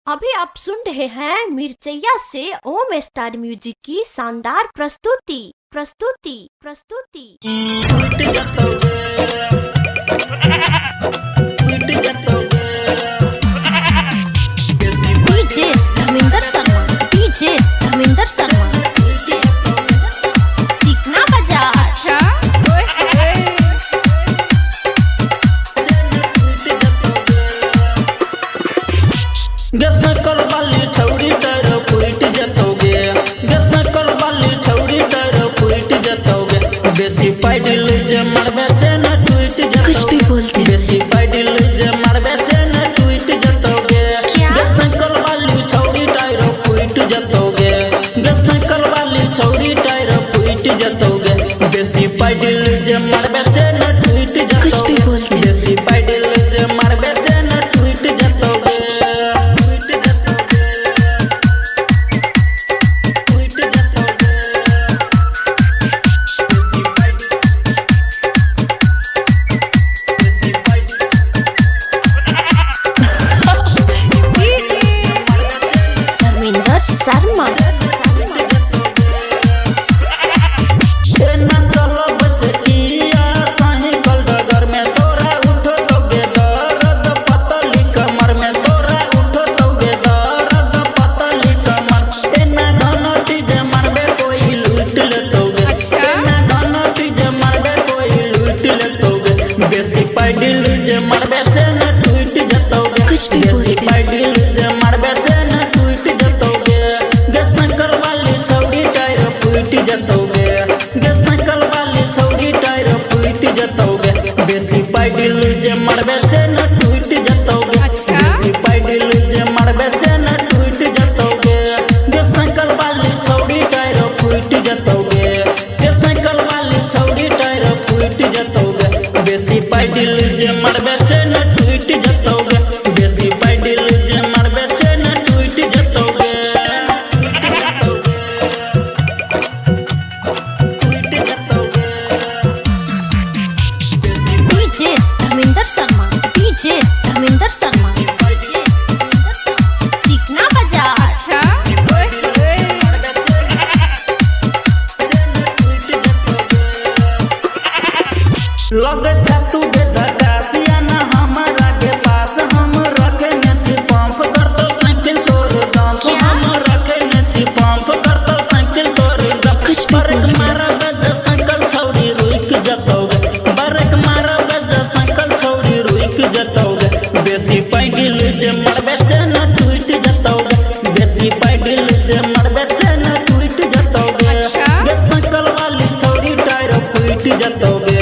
अभी आप सुन रहे हैं मिर्चैया से ओम स्टार म्यूजिक की शानदार प्रस्तुति। डीजे धर्मेंद्र शर्मा चिकना बाजार। अच्छा सकल वाली छौरी तर फुट जतोगे, सकल वाली छौरी तर फुट जतोगे। बेसी पाइडिल जे मरबे छे न टूट जतोगे, बेसी पाइडिल जे मरबे छे न टूट जतोगे। सकल वाली छौरी टायर फुट जतोगे, सकल वाली छौरी टायर फुट जतोगे। बेसी पाइडिल जे मरबे छे न टूट जतोगे, बेसी पाइडिल जे मरबे छे न टूट जतोगे। शर्मा चलो बचकिया साही कलडगर में तोरा उठो दोगे दर्द पतली कमर में तोरा उठो दोगे दर्द पतली कमर। एना घनटी जे मारबे कोई लूट लेतोगे, एना घनटी जे मारबे कोई लूट लेतोगे। बेसी पाइडिल जे मारबे छे न टूट जतोगे, बेसी पाइडिल जे मारबे छे न टूट जतोगे। सकल वाली छौरी टायर फुट जतोगे, सकल वाली छौरी टायर फुट जतोगे। बेसी पाइडिल जे मरबे छे न टूट जतोगे, बेसी पाइडिल जे मरबे छे न टूट जतोगे। सकल वाली छौरी टायर फुट जतोगे, सकल वाली छौरी टायर फुट जतोगे। बेसी पाइडिल जे मरबे छे न टूट जतोगे, बेसी पाइडिल जे मरबे छे न टूट जतोगे। धर्मेंद्र शर्मा चिकना बाजार। अच्छा लग छतु के झकासिया न हमारा के पास हम रखने छी पंप करतो साइकिल तोर दांत। हम रखने छी पंप करतो साइकिल तोर जब बरक मारब जे साइकिल छौरी रुक जतोगे, बरक मारब जे साइकिल छौरी रुक जतोगे। बेसी पाइडिल जे मरबे छे न टूट जतोगे, बेसी पाइडिल जे मरबे छे न टूट जतोगे। साइकिल वाली छौरी टायर फुट जतोगे,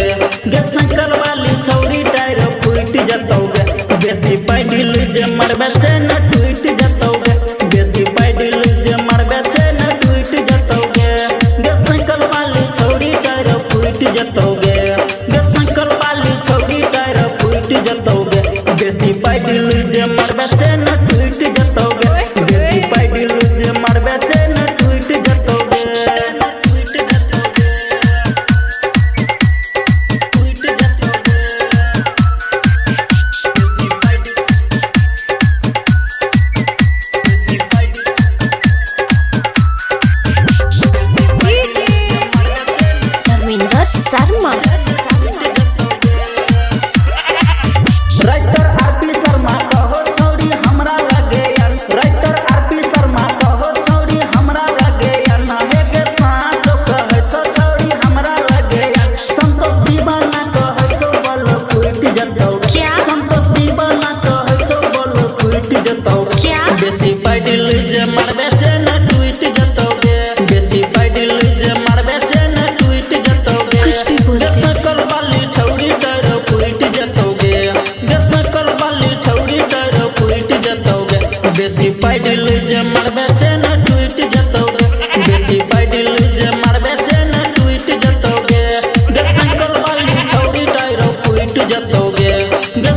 सकल वाली छौरी टायर फुट जतोगे। बेसी पाइडिल जे मरबे छे न टूट जतोगे, बेसी पाइडिल जे मरबे छे न टूट जतोगे। सकल वाली छौरी टायर फुट जतोगे, सकल वाली छौरी टायर फुट जतोगे। बेसी पाइडिल जे मरबे छे न टूट जतोगे, बेसी पाइडिल जे मरबे छे न टूट जतोगे। शर्मा राइटर आरपी शर्मा कहो छौरी हमरा लगे यार, राइटर आरपी शर्मा कहो छौरी हमरा लगे यार। नाहे के साँचो कहे छो छौरी हमरा लगे यार। संतोष दीवाना कहे छो बल फुट जतोगे, संतोष दीवाना कहे छो बल फुट जतोगे। बेसी पाइडिल जे मरबे छे न टूट जतोगे, बेसी पाइडिल जे मरबे छे न टूट जतोगे। सकल वाली छौरी टायर फुट जतोगे, सकल वाली छौरी टायर फुट जतोगे। बेसी पाइडिल जे मरबे छे न टूट जतोगे, बेसी पाइडिल जे मरबे छे न टूट जतोगे। सकल वाली छौरी टायर फुट जतोगे,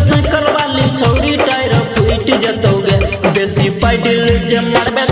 सकल वाली छौरी टायर फुट जतोगे। बेसी पाइडिल जे मरबे